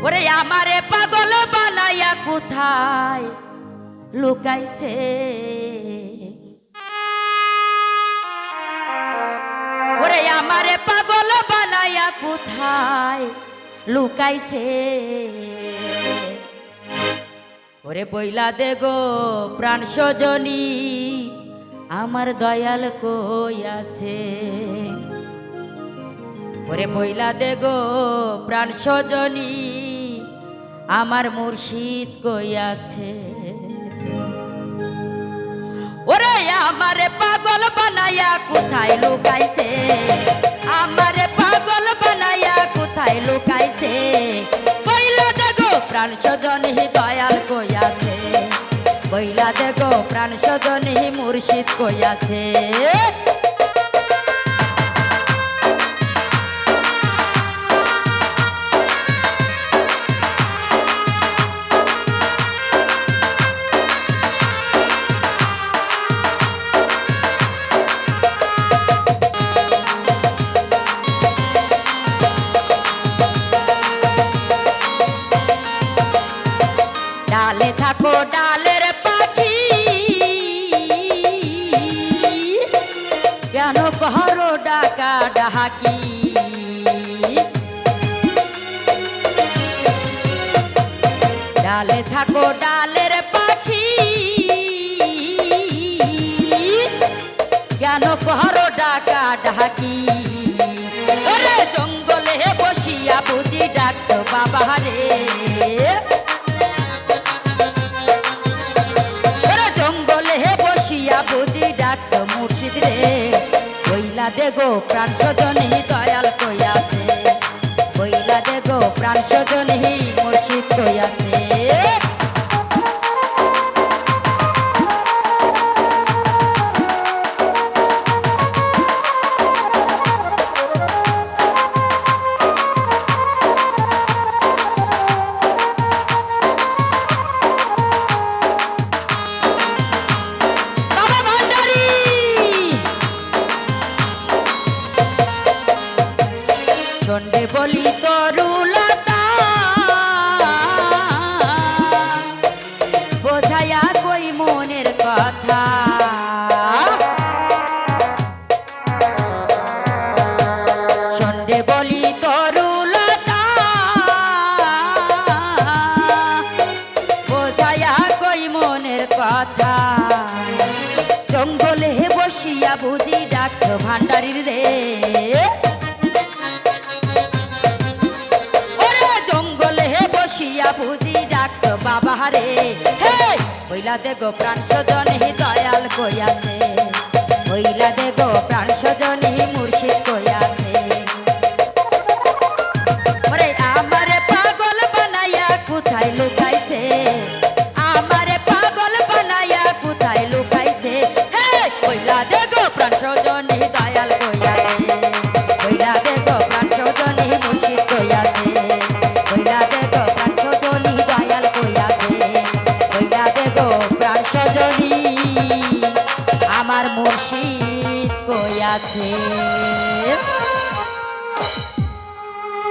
ওরে আমারে পাগল বানাইয়া কোথায় লুকাইছে, ওরে আমারে পাগল বানাইয়া কোথায় লুকাইছে, ওরে বইলা দে গো প্রাণ সজনী আমার দয়াল কই আছে, ওরে বইলা দে গো প্রাণ সজনী আমার মুর্শিদ কই আছে, ওরে আমারে পাগল বানাইয়া কোথায় লুকাইছে, আমারে পাগল বানাইয়া কোথায় লুকাইছে, বইলা দে গো প্রাণ সজনী দয়াল কই আছে, বইলা দে গো প্রাণ সজনী মুর্শিদ কই আছে। ডালে থাকো ডালের পাখি কেন কহরো ডাকা ডাকি, ডালে থাকো ডালের পাখি কেন কহরো ডাকা ডাকি, ওরে জঙ্গলে বসিয়া বুঝি ডাকছো বাবা রে, বুঝি ডাকছো মুর্শিদ রে, বইলা দে গো প্রাণ সজনী দয়াল কই আছে, বইলা দে গো প্রাণ সজনী মুর্শিদ কই আছে। শোনবে বলি তরুলতা বোঝায়া কই মনের কথা, শোনবে বলি তরুলতা বোঝায়া কই মনের কথা, জঙ্গলে বসিয়া বুঝি ডাকছো ভান্ডারীর রে, বুঝি ডাকছো বাবা রে, বইলা দে গো প্রাণ সজনী দয়াল কই আছে, বইলা দে গো প্রাণ সজনী মুর্শিদ কই আছে, ওরে আমারে পাগল বানাইয়া কোথায় লুকাইছে, আমারে পাগল বানাইয়া কোথায় লুকাইছে, বইলা দে গো প্রাণ সজনী দয়াল কই আছে, বইলা দে গো প্রাণ সজনী মুর্শিদ কই আছে, বইলা দে গো প্রাণ সজনী দয়াল কই আছে, বইলা দে গো প্রাণ সজনী আমার মুর্শিদ কই আছে।